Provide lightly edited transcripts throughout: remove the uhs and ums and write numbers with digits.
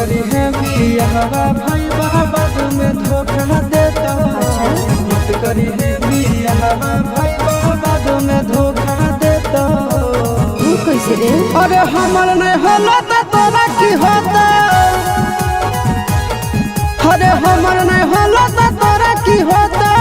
करी है बियाहवा भाई बाद में धोखा देता। मत करी है बियाहवा भाई बाद में धोखा देता। कैसे रे? अरे हमर नहीं होला तो तोरा की होता। अरे हमर नहीं होला तो तोरा की होता।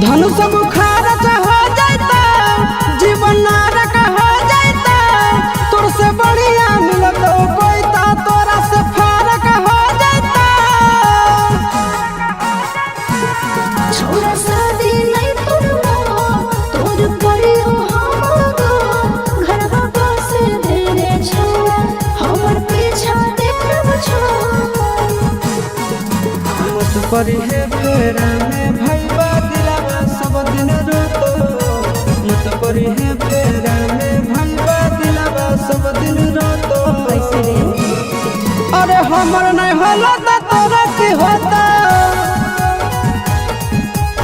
धनुष बुखार हो जाता, जीवन नरक हो जाता। तोर से बढ़िया मिलत कोई ता तोरा से फर्क हो जाता। छोरा शादी नहीं करना, तोर पड़ी हो हमको। घरवा बस दे रे छोरा, हमर पीछा देखब छोरा। मत पड़ी है फेरा में भईबा दिलावा सब दिन रोतो। मत पड़ी है फेरा में भईबा दिलावा सब दिन रोतो। कैसे रे? अरे हमर नहीं होला तो तोरा की होता।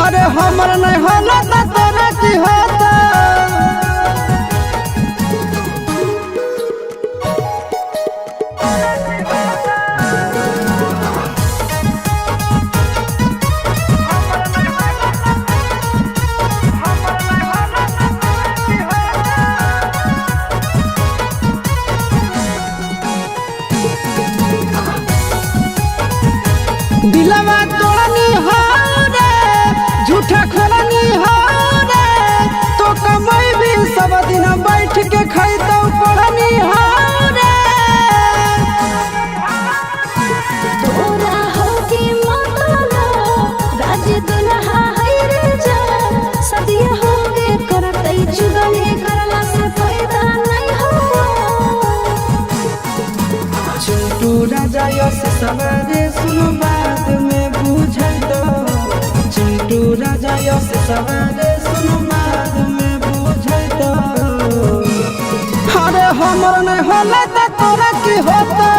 अरे हमर नहीं होला तो तोरा की होता। दिलवा तोड़नी हो रे, झूठा खोलनी हो रे। तो कमाई भी सब दिन बैठ के खैतो पढ़नी हो रे। तोरा होके मतला, राज दुल्हा है रे जान। सदिया हो गे करतई जुगली, करला से फायदा नहीं हो। चिंटू राजा यस सवारे सुनो बाद में बुझैतो। चिंटू राजा यस सवारे सुनो बाद में बुझैतो। अरे हमर नहीं होला तो तोरा की होता।